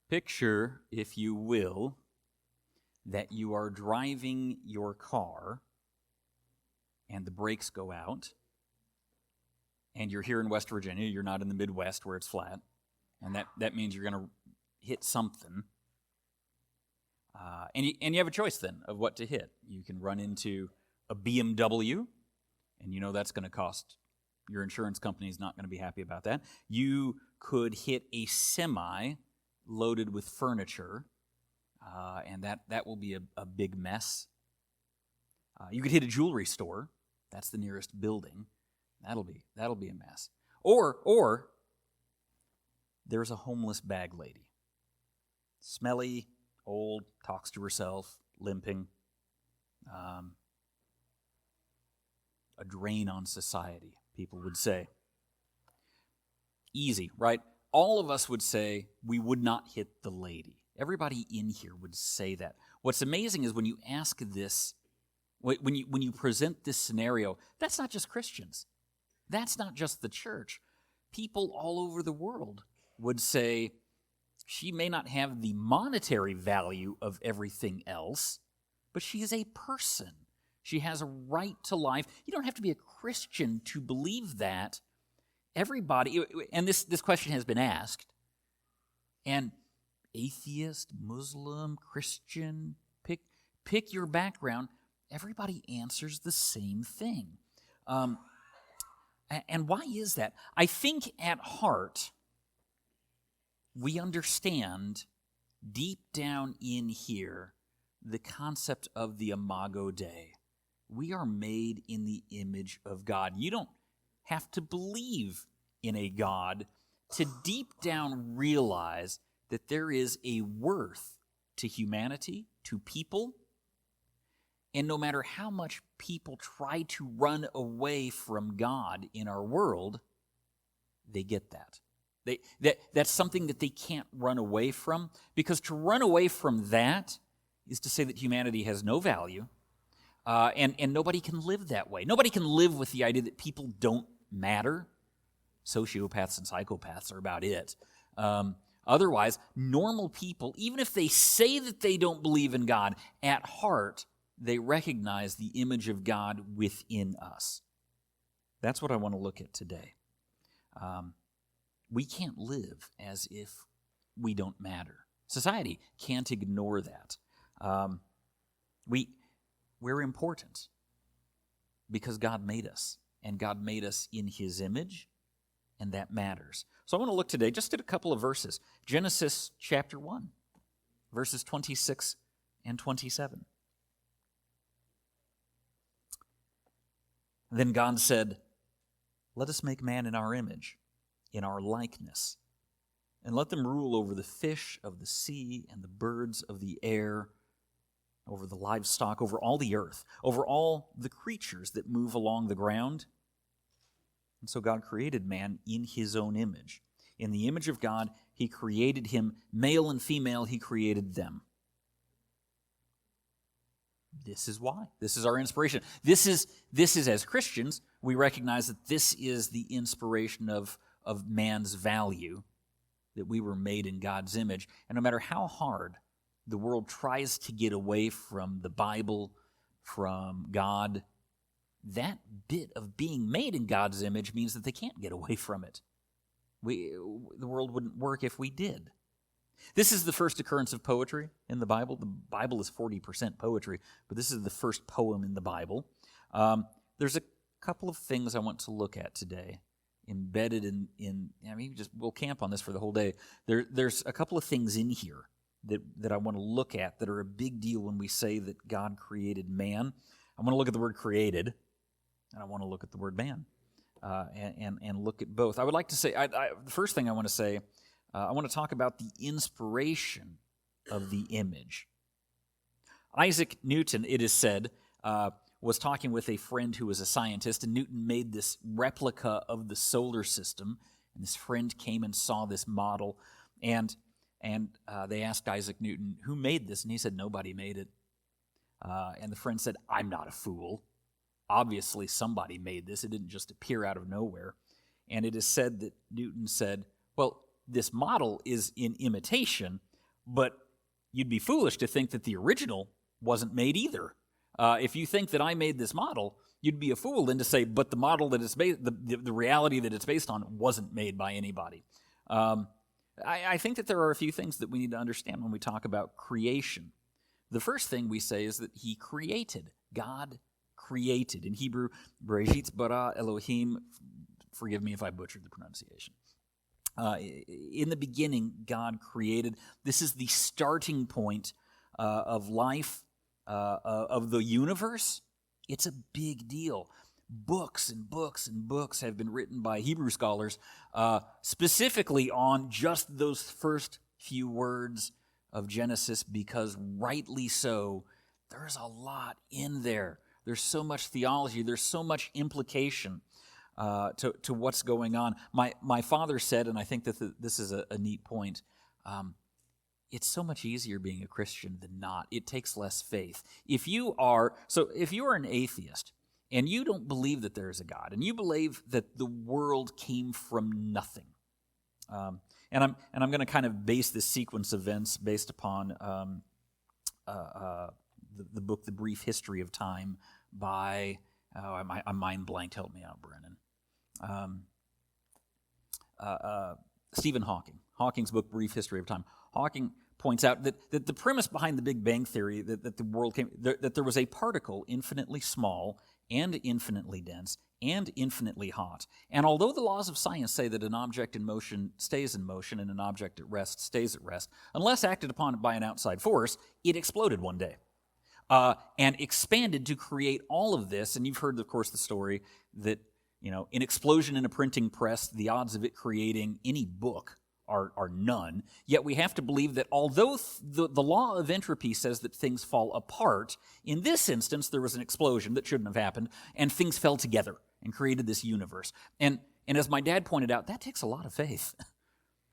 Picture, if you will, that you are driving your car and the brakes go out, and you're here in West Virginia. You're not in the Midwest where it's flat, and that means you're going to hit something. And you have a choice then of what to hit. You can run into a BMW, and you know that's going to cost. Your insurance company is not going to be happy about that. You could hit a semi loaded with furniture, and that will be a big mess. You could hit a jewelry store. That's the nearest building. That'll be a mess. Or there's a homeless bag lady. Smelly, old, talks to herself, limping. A drain on society, people would say. Easy, right? All of us would say we would not hit the lady. Everybody in here would say that. What's amazing is when you ask this, when you present this scenario, that's not just Christians. That's not just the church. People all over the world would say she may not have the monetary value of everything else, but she is a person. She has a right to life. You don't have to be a Christian to believe that. Everybody, and this question has been asked, and atheist, Muslim, Christian, pick your background, everybody answers the same thing. And why is that? I think at heart, we understand deep down in here the concept of the Imago Dei. We are made in the image of God. You don't have to believe in a God to deep down realize that there is a worth to humanity, to people, and no matter how much people try to run away from God in our world, they get that. That's something that they can't run away from, because to run away from that is to say that humanity has no value, and nobody can live that way. Nobody can live with the idea that people don't matter. Sociopaths and psychopaths are about it. Otherwise, normal people, even if they say that they don't believe in God, at heart, they recognize the image of God within us. That's what I want to look at today. We can't live as if we don't matter. Society can't ignore that. We're important because God made us, and God made us in His image, and that matters. So I want to look today just at a couple of verses. Genesis chapter 1, verses 26 and 27. Then God said, "Let us make man in our image, in our likeness, and let them rule over the fish of the sea and the birds of the air, over the livestock, over all the earth, over all the creatures that move along the ground." And so God created man in His own image. In the image of God, He created him, male and female, He created them. This is why. This is our inspiration. This is as Christians, we recognize that this is the inspiration of man's value, that we were made in God's image. And no matter how hard the world tries to get away from the Bible, from God, that bit of being made in God's image means that they can't get away from it. The world wouldn't work if we did. This is the first occurrence of poetry in the Bible. The Bible is 40% poetry, but this is the first poem in the Bible. There's a couple of things I want to look at today, embedded in we'll camp on this for the whole day. There's a couple of things in here that I want to look at that are a big deal when we say that God created man. I want to look at the word created, and I want to look at the word man, and look at both. I would like to say, the first thing I want to say, I want to talk about the inspiration of the image. Isaac Newton, it is said, was talking with a friend who was a scientist, and Newton made this replica of the solar system, and this friend came and saw this model, and they asked Isaac Newton, "Who made this?" And he said, "Nobody made it." And the friend said, "I'm not a fool. Obviously somebody made this. It didn't just appear out of nowhere." And it is said that Newton said, "Well, this model is in imitation, But you'd be foolish to think that the original wasn't made either. If you think that I made this model, you'd be a fool then to say, but the model that it's based, the reality that it's based on wasn't made by anybody. I think that there are a few things that we need to understand when we talk about creation. The first thing we say is that he created. God created. In Hebrew, Bereshit bara Elohim, forgive me if I butchered the pronunciation. In the beginning, God created. This is the starting point of life, of the universe. It's a big deal. Books and books and books have been written by Hebrew scholars specifically on just those first few words of Genesis, because rightly so, there's a lot in there. There's so much theology. There's so much implication to what's going on. My father said, and I think that this is a neat point, it's so much easier being a Christian than not. It takes less faith. If you are an atheist and you don't believe that there is a God, and you believe that the world came from nothing, and I'm going to kind of base this sequence of events based upon the book The Brief History of Time by I'm mind blanked. Help me out, Brennan. Stephen Hawking. Hawking's book Brief History of Time. Hawking points out that the premise behind the Big Bang Theory, that the world came, that there was a particle infinitely small and infinitely dense and infinitely hot. And although the laws of science say that an object in motion stays in motion and an object at rest stays at rest, unless acted upon by an outside force, it exploded one day and expanded to create all of this. And you've heard, of course, the story that, an explosion in a printing press, the odds of it creating any book are none. Yet we have to believe that although the law of entropy says that things fall apart, in this instance there was an explosion that shouldn't have happened, and things fell together and created this universe. And as my dad pointed out, that takes a lot of faith.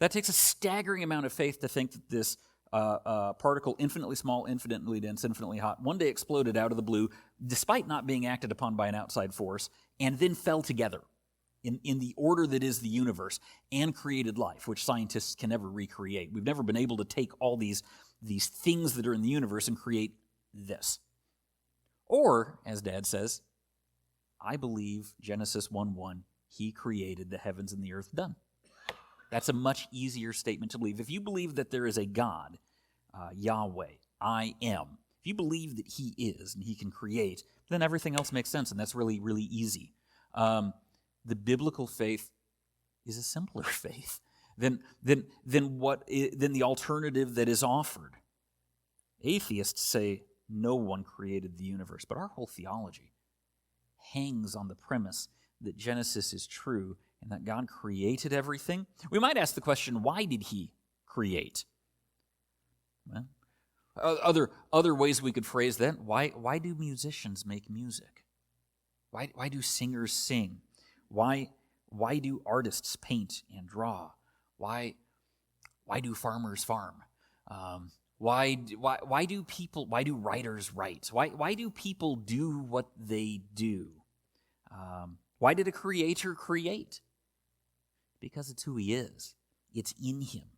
That takes a staggering amount of faith to think that this particle, infinitely small, infinitely dense, infinitely hot, one day exploded out of the blue, despite not being acted upon by an outside force, and then fell together in the order that is the universe, and created life, which scientists can never recreate. We've never been able to take all these things that are in the universe and create this. Or, as Dad says, I believe Genesis 1:1, he created the heavens and the earth, done. That's a much easier statement to believe. If you believe that there is a God, Yahweh, I am, if you believe that he is and he can create, then everything else makes sense, and that's really, really easy. The biblical faith is a simpler faith than the alternative that is offered. Atheists say no one created the universe, but our whole theology hangs on the premise that Genesis is true and that God created everything. We might ask the question, why did he create? Well, other ways we could phrase that, why do musicians make music? Why do singers sing? Why do artists paint and draw? Why do farmers farm? Why do writers write? Why do people do what they do? Why did a creator create? Because it's who he is. It's in him.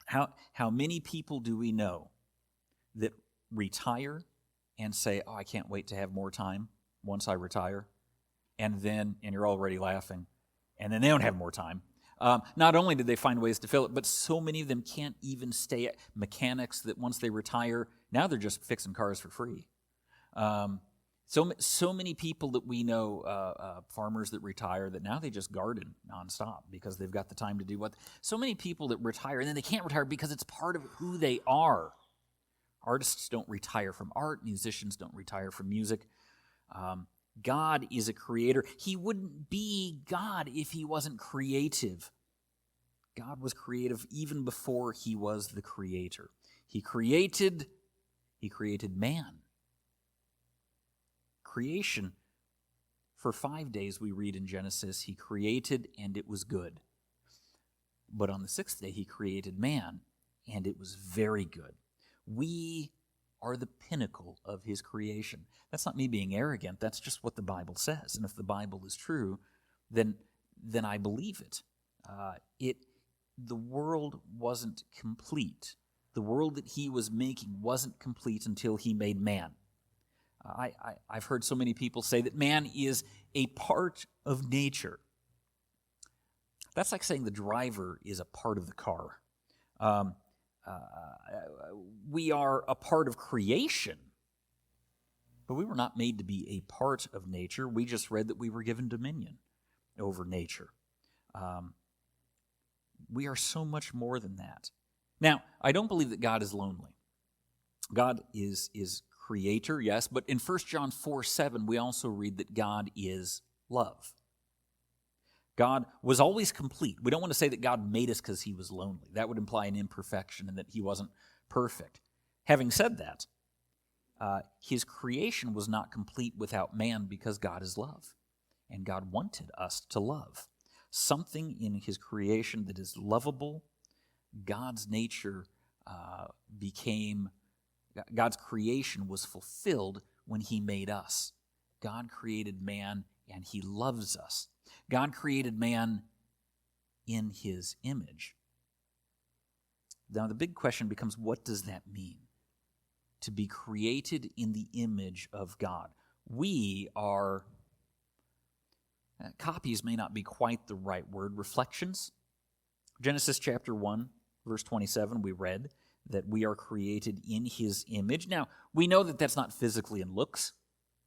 How many people do we know that retire and say, "Oh, I can't wait to have more time once I retire," and you're already laughing, and then they don't have more time. Not only did they find ways to fill it, but so many of them can't even stay at mechanics that once they retire, now they're just fixing cars for free. So many people that we know, farmers that retire, that now they just garden nonstop because they've got the time to do what. So many people that retire, and then they can't retire because it's part of who they are. Artists don't retire from art. Musicians don't retire from music. God is a creator. He wouldn't be God if he wasn't creative. God was creative even before he was the creator. He created man. Creation, for 5 days we read in Genesis, he created and it was good. But on the 6th day he created man and it was very good. We are the pinnacle of his creation. That's not me being arrogant. That's just what the Bible says. And if the Bible is true, then I believe it. the world wasn't complete. The world that he was making wasn't complete until he made man. I've heard so many people say that man is a part of nature. That's like saying the driver is a part of the car. We are a part of creation, but we were not made to be a part of nature. We just read that we were given dominion over nature. We are so much more than that. Now, I don't believe that God is lonely. God is creator, yes, but in 1 John 4:7, we also read that God is love. God was always complete. We don't want to say that God made us because he was lonely. That would imply an imperfection and that he wasn't perfect. Having said that, his creation was not complete without man because God is love. And God wanted us to love. Something in his creation that is lovable, God's nature God's creation was fulfilled when he made us. God created man and he loves us. God created man in his image. Now the big question becomes, what does that mean? To be created in the image of God. We are, copies may not be quite the right word, reflections. Genesis chapter 1, verse 27, we read that we are created in his image. Now, we know that that's not physically in looks.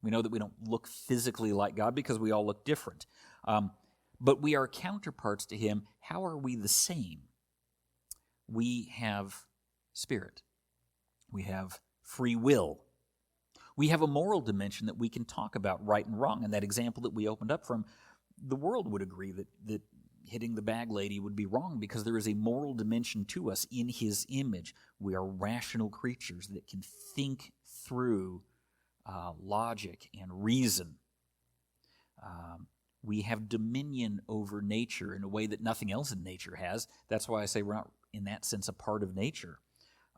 We know that we don't look physically like God because we all look different. But we are counterparts to him. How are we the same? We have spirit. We have free will. We have a moral dimension that we can talk about right and wrong. And that example that we opened up from, the world would agree that hitting the bag lady would be wrong because there is a moral dimension to us in his image. We are rational creatures that can think through logic and reason. We have dominion over nature in a way that nothing else in nature has. That's why I say we're not, in that sense, a part of nature.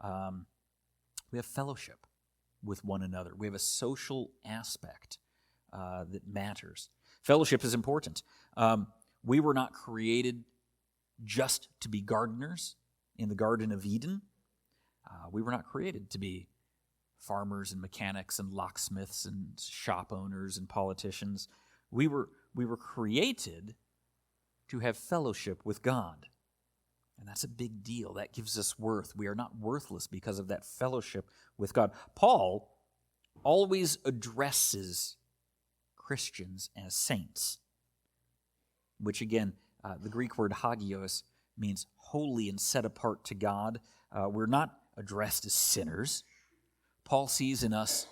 We have fellowship with one another. We have a social aspect that matters. Fellowship is important. We were not created just to be gardeners in the Garden of Eden. We were not created to be farmers and mechanics and locksmiths and shop owners and politicians. We were created to have fellowship with God. And that's a big deal. That gives us worth. We are not worthless because of that fellowship with God. Paul always addresses Christians as saints, which again, the Greek word hagios means holy and set apart to God. We're not addressed as sinners. Paul sees in us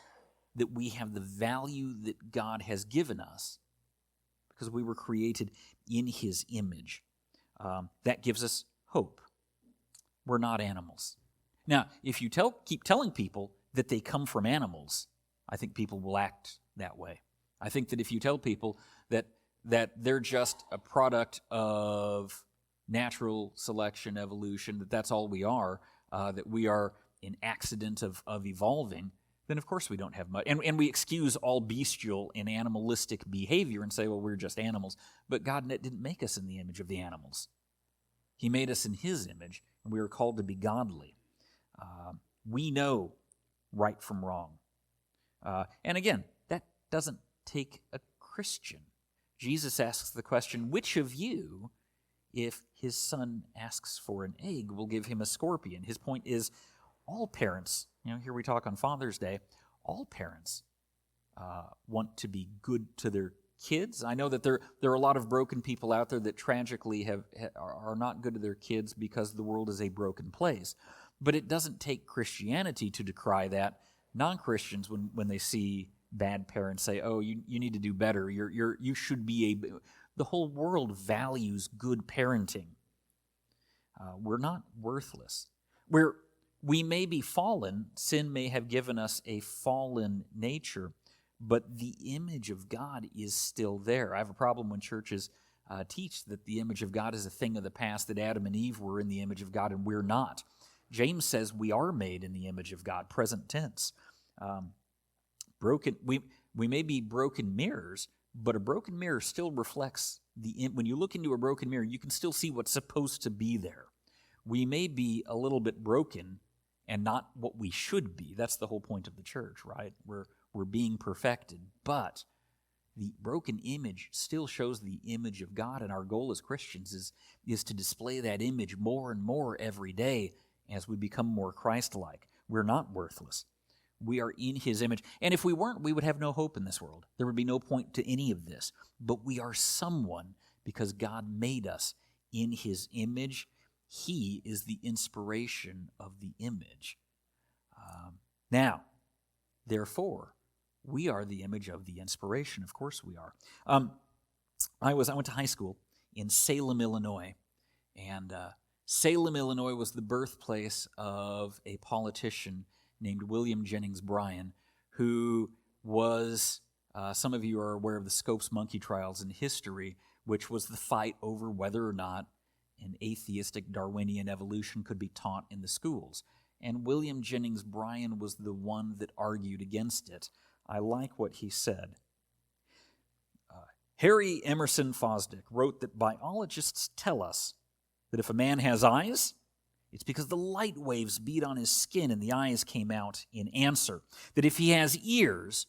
that we have the value that God has given us because we were created in his image. That gives us hope. We're not animals. Now, if you keep telling people that they come from animals, I think people will act that way. I think that if you tell people that they're just a product of natural selection, evolution, that's all we are, that we are an accident of evolving, then of course we don't have much. And we excuse all bestial and animalistic behavior and say, well, we're just animals. But God didn't make us in the image of the animals. He made us in his image, and we are called to be godly. We know right from wrong. And again, that doesn't take a Christian. Jesus asks the question, which of you, if his son asks for an egg, will give him a scorpion? His point is, all parents, here we talk on Father's Day, all parents want to be good to their kids. I know that there are a lot of broken people out there that tragically are not good to their kids because the world is a broken place. But it doesn't take Christianity to decry that. Non-Christians, when they see bad parents, say, "Oh, you need to do better. You should be the whole world values good parenting. We're not worthless. We may be fallen. Sin may have given us a fallen nature, but the image of God is still there. I have a problem when churches teach that the image of God is a thing of the past, that Adam and Eve were in the image of God and we're not. James says we are made in the image of God, present tense. We may be broken mirrors, but a broken mirror still reflects when you look into a broken mirror, you can still see what's supposed to be there. We may be a little bit broken and not what we should be. That's the whole point of the church, right? We're being perfected, but the broken image still shows the image of God, and our goal as Christians is to display that image more and more every day as we become more Christ-like. We're not worthless. We are in His image. And if we weren't, we would have no hope in this world. There would be no point to any of this. But we are someone because God made us in His image. He is the inspiration of the image. Now, therefore, we are the image of the inspiration. Of course we are. I went to high school in Salem, Illinois, and Salem, Illinois was the birthplace of a politician named William Jennings Bryan, who was, some of you are aware of the Scopes monkey trials in history, which was the fight over whether or not an atheistic Darwinian evolution could be taught in the schools. And William Jennings Bryan was the one that argued against it. I like what he said. Harry Emerson Fosdick wrote that biologists tell us that if a man has eyes, it's because the light waves beat on his skin and the eyes came out in answer. That if he has ears,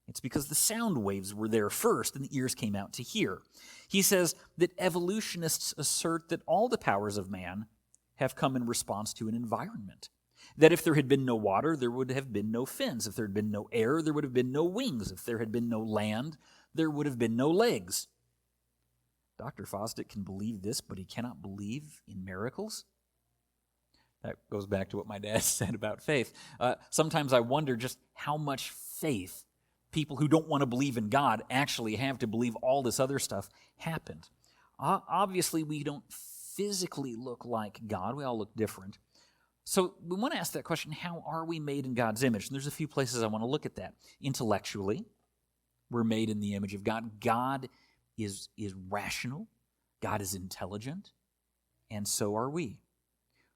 it's because the sound waves were there first and the ears came out to hear. He says that evolutionists assert that all the powers of man have come in response to an environment. That if there had been no water, there would have been no fins. If there had been no air, there would have been no wings. If there had been no land, there would have been no legs. Dr. Fosdick can believe this, but he cannot believe in miracles. That goes back to what my dad said about faith. Sometimes I wonder just how much faith people who don't want to believe in God actually have to believe all this other stuff happened. Obviously, we don't physically look like God. We all look different. So we want to ask that question, how are we made in God's image? And there's a few places I want to look at that. Intellectually, we're made in the image of God. God is rational. God is intelligent. And so are we.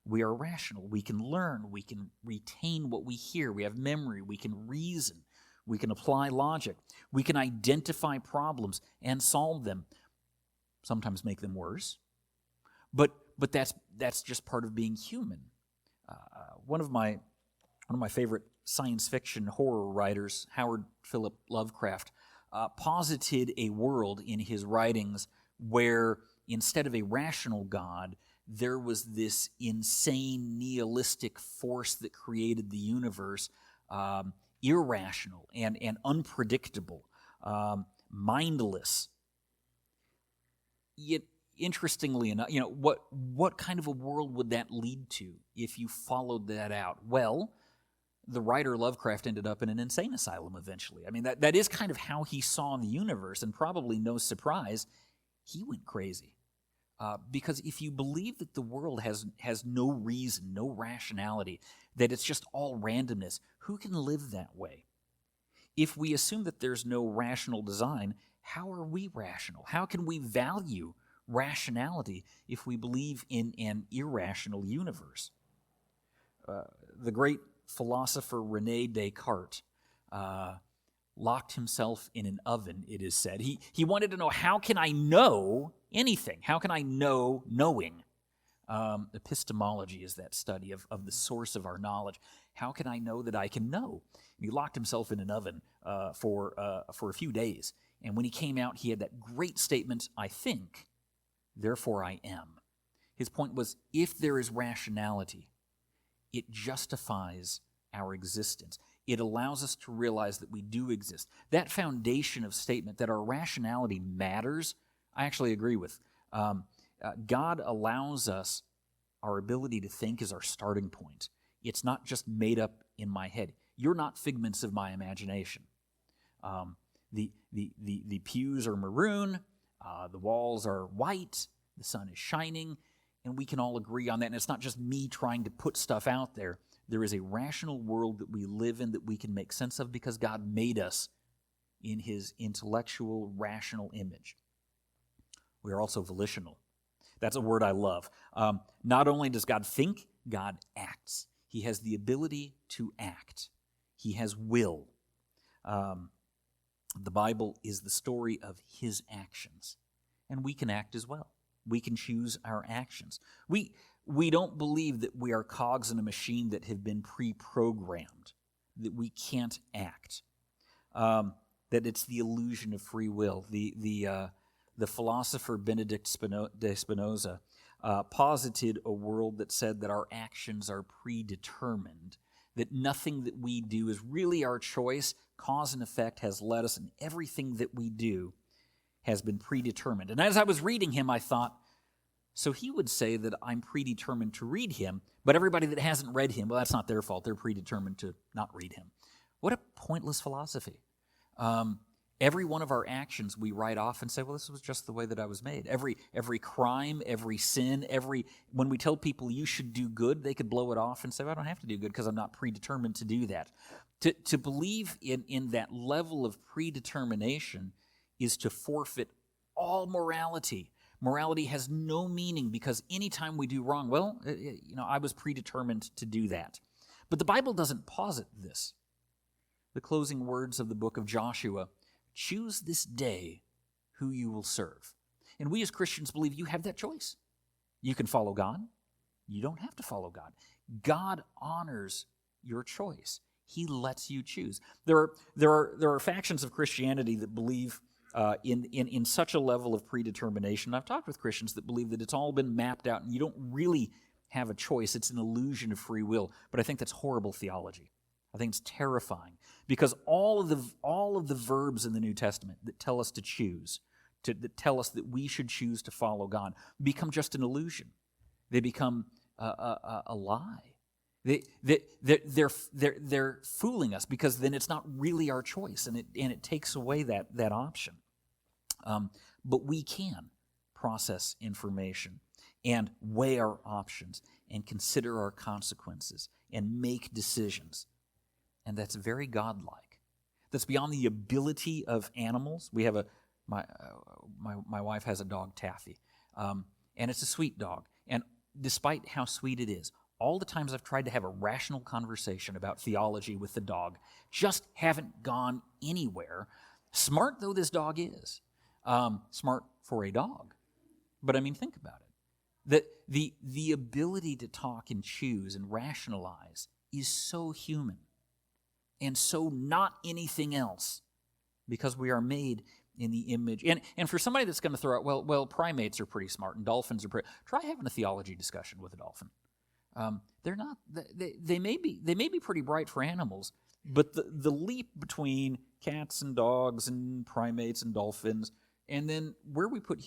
We are rational. We can learn. We can retain what we hear. We have memory. We can reason. We can apply logic. We can identify problems and solve them. Sometimes make them worse. But that's just part of being human. One of my favorite science fiction horror writers, Howard Philip Lovecraft, posited a world in his writings where instead of a rational God, there was this insane nihilistic force that created the universe, irrational and unpredictable, mindless. Yet, interestingly enough, what kind of a world would that lead to if you followed that out? Well, the writer Lovecraft ended up in an insane asylum eventually. I mean, that is kind of how he saw the universe, and probably no surprise, he went crazy. Because if you believe that the world has no reason, no rationality, that it's just all randomness, who can live that way? If we assume that there's no rational design, how are we rational? How can we value rationality if we believe in an irrational universe? The great philosopher René Descartes locked himself in an oven, it is said. He wanted to know, how can I know anything? How can I know knowing? Epistemology is that study of the source of our knowledge. How can I know that I can know? And he locked himself in an oven for a few days. And when he came out, he had that great statement, I think, therefore I am. His point was, if there is rationality, it justifies our existence. It allows us to realize that we do exist. That foundation of statement that our rationality matters, I actually agree with. God allows us, our ability to think is our starting point. It's not just made up in my head. You're not figments of my imagination. The pews are maroon, the walls are white, the sun is shining, and we can all agree on that. And it's not just me trying to put stuff out there. There is a rational world that we live in that we can make sense of because God made us in His intellectual, rational image. We are also volitional. That's a word I love. Not only does God think, God acts. He has the ability to act. He has will. The Bible is the story of His actions. and we can act as well. We can choose our actions. We don't believe that we are cogs in a machine that have been pre-programmed, that we can't act, that it's the illusion of free will. The philosopher Benedict de Spinoza posited a world that said that our actions are predetermined, that nothing that we do is really our choice. Cause and effect has led us, and everything that we do has been predetermined. And as I was reading him, I thought, so he would say that I'm predetermined to read him, but everybody that hasn't read him, well, that's not their fault. They're predetermined to not read him. What a pointless philosophy. Every one of our actions we write off and say, well, this was just the way that I was made. Every crime, every sin, when we tell people you should do good, they could blow it off and say, well, I don't have to do good because I'm not predetermined to do that. To believe in that level of predetermination is to forfeit all morality. Morality has no meaning because anytime we do wrong, well, I was predetermined to do that. But the Bible doesn't posit this. The closing words of the book of Joshua, choose this day who you will serve. And we as Christians believe you have that choice. You can follow God. You don't have to follow God. God honors your choice. He lets you choose. There are factions of Christianity that believe in such a level of predetermination. I've talked with Christians that believe that it's all been mapped out and you don't really have a choice. It's an illusion of free will. But I think that's horrible theology. I think it's terrifying because all of the verbs in the New Testament that tell us to choose, that tell us that we should choose to follow God, become just an illusion. They become a lie. They're fooling us because then it's not really our choice, and it takes away that option. But we can process information and weigh our options and consider our consequences and make decisions. And that's very godlike. That's beyond the ability of animals. We have my wife has a dog, Taffy, and it's a sweet dog. And despite how sweet it is, all the times I've tried to have a rational conversation about theology with the dog just haven't gone anywhere. Smart though this dog is, smart for a dog. But I mean, think about it. The ability to talk and choose and rationalize is so human. And so not anything else, because we are made in the image. And for somebody that's going to throw out, well, primates are pretty smart and dolphins are pretty. Try having a theology discussion with a dolphin. They're not. They may be pretty bright for animals, but the leap between cats and dogs and primates and dolphins, and then where we put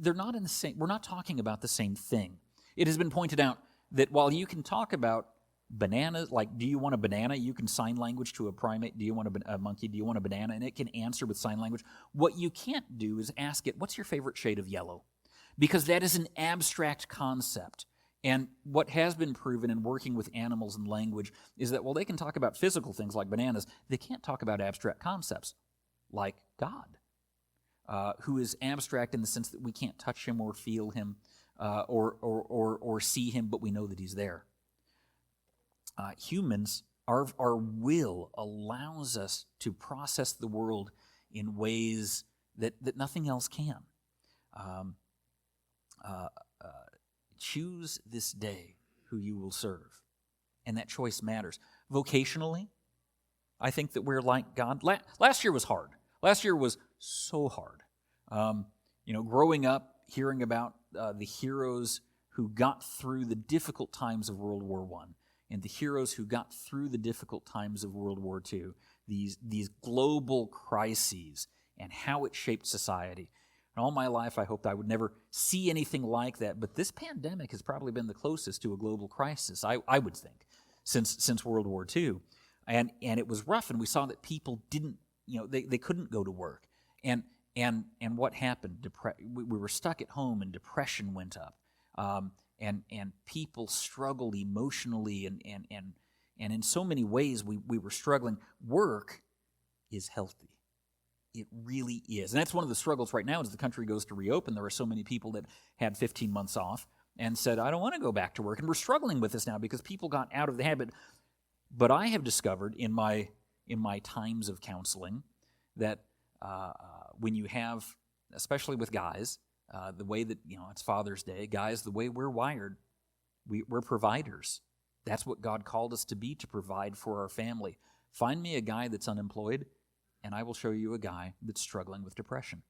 they're not in the same. We're not talking about the same thing. It has been pointed out that while you can talk about bananas, like, do you want a banana? You can sign language to a primate. Do you want a monkey? Do you want a banana? And it can answer with sign language. What you can't do is ask it, what's your favorite shade of yellow? Because that is an abstract concept. And what has been proven in working with animals and language is that while they can talk about physical things like bananas, they can't talk about abstract concepts like God, who is abstract in the sense that we can't touch him or feel him or see him, but we know that he's there. Humans, our will allows us to process the world in ways that nothing else can. Choose this day who you will serve, and that choice matters. Vocationally, I think that we're like God. Last year was hard. Last year was so hard. Growing up, hearing about the heroes who got through the difficult times of World War I, and the heroes who got through the difficult times of World War II, these global crises and how it shaped society. And all my life, I hoped I would never see anything like that, but this pandemic has probably been the closest to a global crisis, I would think, since World War II. And it was rough, and we saw that people didn't, they couldn't go to work. And what happened? We were stuck at home, and depression went up. And people struggled emotionally, and in so many ways we were struggling. Work is healthy. It really is. And that's one of the struggles right now as the country goes to reopen. There are so many people that had 15 months off and said, I don't want to go back to work. And we're struggling with this now because people got out of the habit. But I have discovered in my times of counseling that when you have especially with guys, the way that, it's Father's Day, guys, the way we're wired, we're providers. That's what God called us to be, to provide for our family. Find me a guy that's unemployed, and I will show you a guy that's struggling with depression.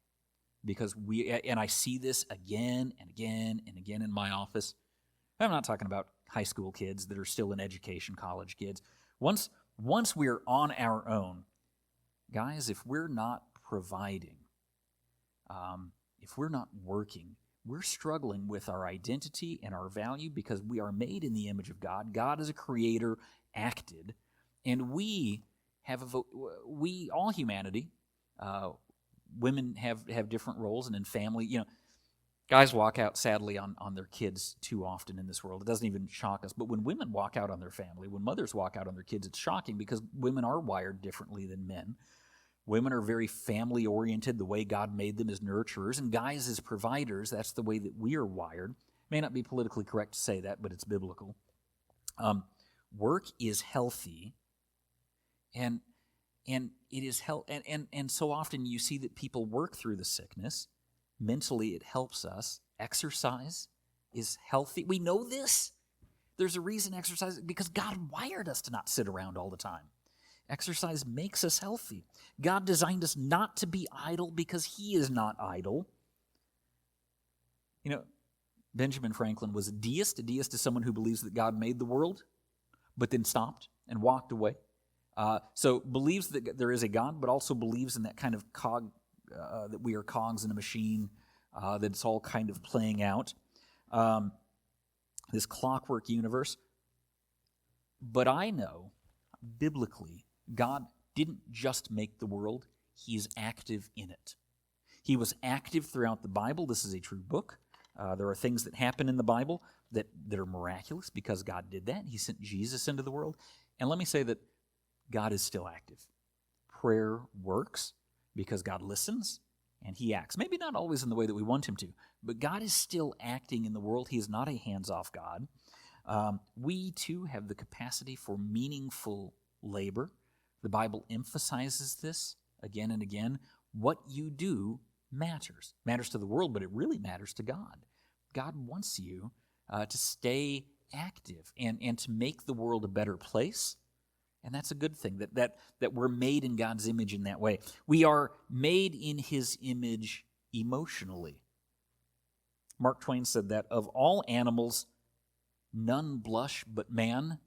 Because I see this again and again and again in my office. I'm not talking about high school kids that are still in education, college kids. Once we're on our own, guys, if we're not providing, if we're not working, we're struggling with our identity and our value because we are made in the image of God. God is a creator, acted, and we all humanity, women have different roles, and in family, guys walk out, sadly, on their kids too often in this world. It doesn't even shock us. But when women walk out on their family, when mothers walk out on their kids, it's shocking because women are wired differently than men. Women are very family-oriented. The way God made them as nurturers, and guys as providers. That's the way that we are wired. May not be politically correct to say that, but it's biblical. Work is healthy, and it is and so often you see that people work through the sickness. Mentally, it helps us. Exercise is healthy. We know this. There's a reason exercise, because God wired us to not sit around all the time. Exercise makes us healthy. God designed us not to be idle because He is not idle. Benjamin Franklin was a deist. A deist is someone who believes that God made the world, but then stopped and walked away. So believes that there is a God, but also believes in that kind of that we are cogs in a machine, that it's all kind of playing out. This clockwork universe. But I know, biblically, God didn't just make the world, He is active in it. He was active throughout the Bible. This is a true book. There are things that happen in the Bible that are miraculous because God did that. He sent Jesus into the world. And let me say that God is still active. Prayer works because God listens and He acts. Maybe not always in the way that we want Him to, but God is still acting in the world. He is not a hands-off God. We, too, have the capacity for meaningful labor. The Bible emphasizes this again and again. What you do matters. Matters to the world, but it really matters to God. God wants you to stay active and to make the world a better place. And that's a good thing, that we're made in God's image in that way. We are made in His image emotionally. Mark Twain said that of all animals, none blush but man,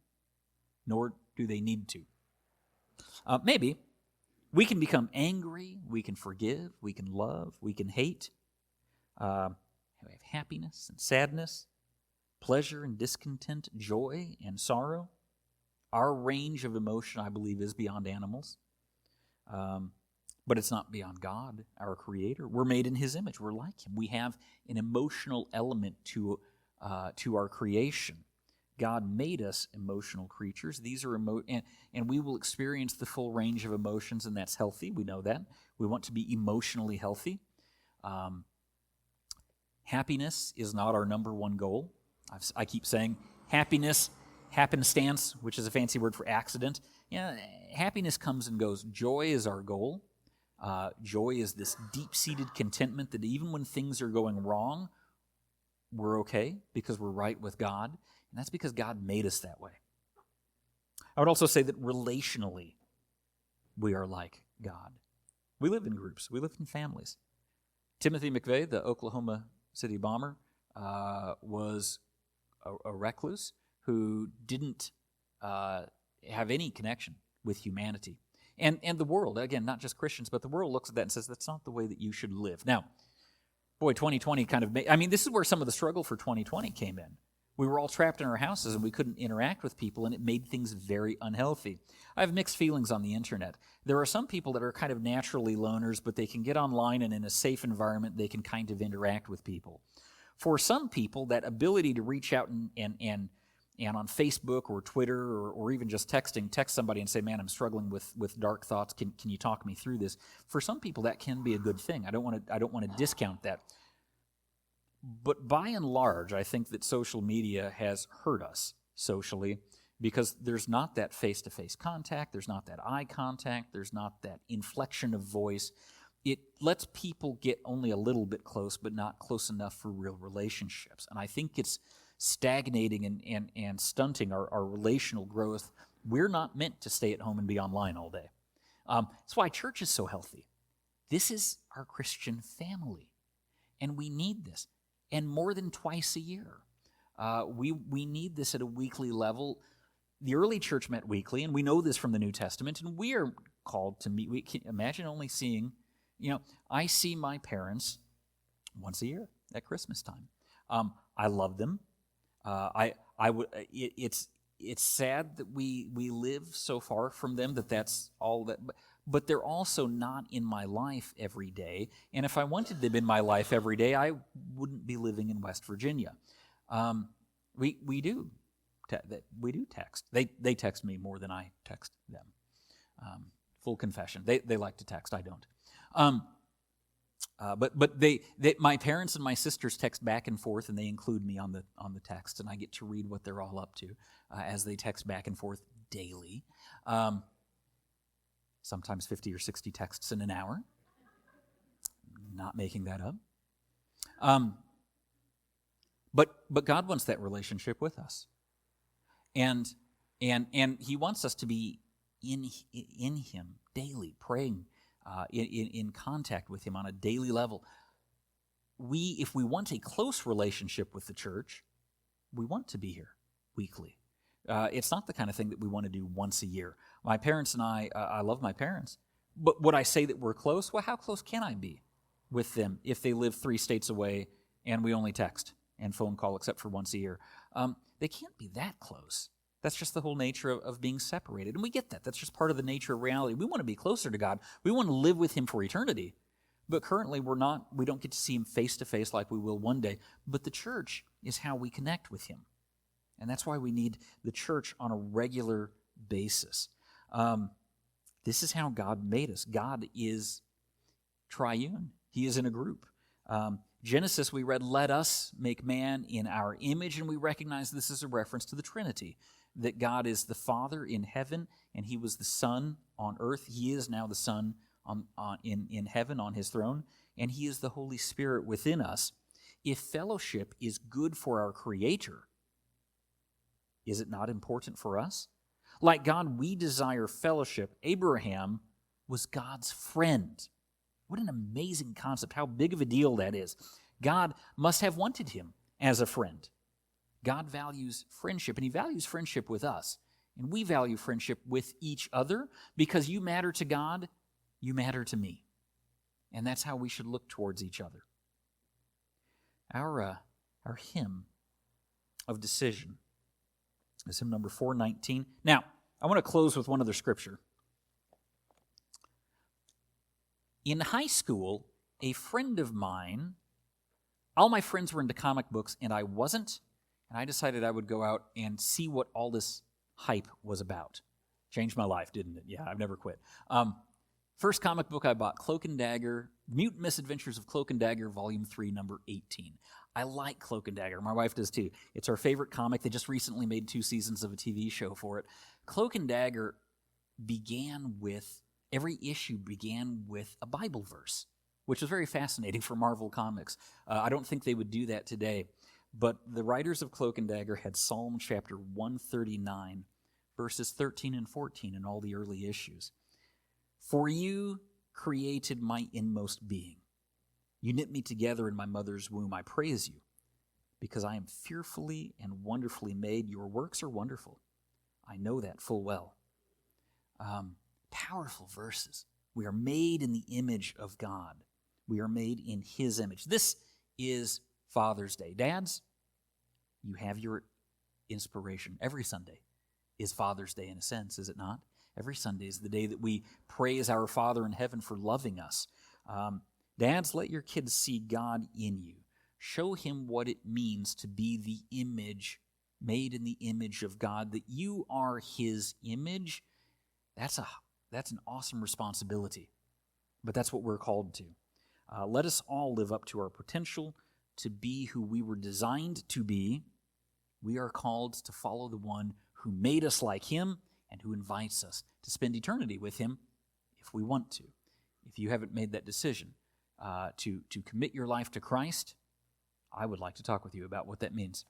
nor do they need to. Maybe we can become angry, we can forgive, we can love, we can hate. We have happiness and sadness, pleasure and discontent, joy and sorrow. Our range of emotion, I believe, is beyond animals. But it's not beyond God, our Creator. We're made in His image. We're like Him. We have an emotional element to our creation. God made us emotional creatures. These are and we will experience the full range of emotions, and that's healthy. We know that. We want to be emotionally healthy. Happiness is not our number one goal. I keep saying happiness, happenstance, which is a fancy word for accident. Happiness comes and goes. Joy is our goal. Joy is this deep-seated contentment that even when things are going wrong, we're okay because we're right with God. And that's because God made us that way. I would also say that relationally, we are like God. We live in groups. We live in families. Timothy McVeigh, the Oklahoma City bomber, was a recluse who didn't have any connection with humanity. And the world, again, not just Christians, but the world looks at that and says, that's not the way that you should live. Now, boy, 2020 kind of this is where some of the struggle for 2020 came in. We were all trapped in our houses and we couldn't interact with people, and it made things very unhealthy. I have mixed feelings on the internet. There are some people that are kind of naturally loners, but they can get online, and in a safe environment, they can kind of interact with people. For some people, that ability to reach out and on Facebook or Twitter or even just text somebody and say, man, I'm struggling with dark thoughts. Can you talk me through this? For some people, that can be a good thing. I don't want to discount that. But by and large, I think that social media has hurt us socially because there's not that face-to-face contact, there's not that eye contact, there's not that inflection of voice. it lets people get only a little bit close, but not close enough for real relationships. And I think it's stagnating and stunting our relational growth. We're not meant to stay at home and be online all day. That's why church is so healthy. This is our Christian family, and we need this. And more than twice a year. We need this at a weekly level. The early church met weekly, and we know this from the New Testament, and we are called to meet. We can imagine only seeing, I see my parents once a year at Christmas time. I love them. It's sad that we live so far from them that's all that. But they're also not in my life every day. And if I wanted them in my life every day, I wouldn't be living in West Virginia. We do text. They text me more than I text them. Full confession. They like to text. I don't. But my parents and my sisters text back and forth, and they include me on the text, and I get to read what they're all up to as they text back and forth daily. Sometimes 50 or 60 texts in an hour. Not making that up. But God wants that relationship with us, and He wants us to be in Him daily, praying, in contact with Him on a daily level. If we want a close relationship with the church, we want to be here weekly. It's not the kind of thing that we want to do once a year. My parents and I love my parents, but would I say that we're close? Well, how close can I be with them if they live 3 states away and we only text and phone call except for once a year? They can't be that close. That's just the whole nature of being separated. And we get that. That's just part of the nature of reality. We want to be closer to God. We want to live with Him for eternity. But currently we don't get to see Him face to face like we will one day. But the church is how we connect with Him. And that's why we need the church on a regular basis. This is how God made us. God is triune. He is in a group. Genesis, we read, let us make man in our image, and we recognize this is a reference to the Trinity, that God is the Father in heaven, and He was the Son on earth. He is now the Son in heaven on His throne, and He is the Holy Spirit within us. If fellowship is good for our Creator, is it not important for us? Like God, we desire fellowship. Abraham was God's friend. What an amazing concept, how big of a deal that is. God must have wanted him as a friend. God values friendship, and He values friendship with us. And we value friendship with each other because you matter to God, you matter to me. And that's how we should look towards each other. Our hymn of decision is hymn number 419. Now, I want to close with one other scripture. In high school, a friend of mine, all my friends were into comic books, and I wasn't, and I decided I would go out and see what all this hype was about. Changed my life, didn't it? Yeah, I've never quit. First comic book I bought, Cloak and Dagger, Mutant Misadventures of Cloak and Dagger, Volume 3, number 18. I like Cloak and Dagger. My wife does too. It's our favorite comic. They just recently made 2 seasons of a TV show for it. Cloak and Dagger every issue began with a Bible verse, which was very fascinating for Marvel Comics. I don't think they would do that today. But the writers of Cloak and Dagger had Psalm chapter 139, verses 13 and 14 in all the early issues. For you created my inmost being. You knit me together in my mother's womb. I praise you because I am fearfully and wonderfully made. Your works are wonderful. I know that full well. Powerful verses. We are made in the image of God. We are made in His image. This is Father's Day. Dads, you have your inspiration. Every Sunday is Father's Day in a sense, is it not? Every Sunday is the day that we praise our Father in heaven for loving us. Dads, let your kids see God in you. Show him what it means to be the image, made in the image of God, that you are His image. That's an awesome responsibility, but that's what we're called to. Let us all live up to our potential to be who we were designed to be. We are called to follow the one who made us like Him and who invites us to spend eternity with Him if we want to. if you haven't made that decision to commit your life to Christ, I would like to talk with you about what that means.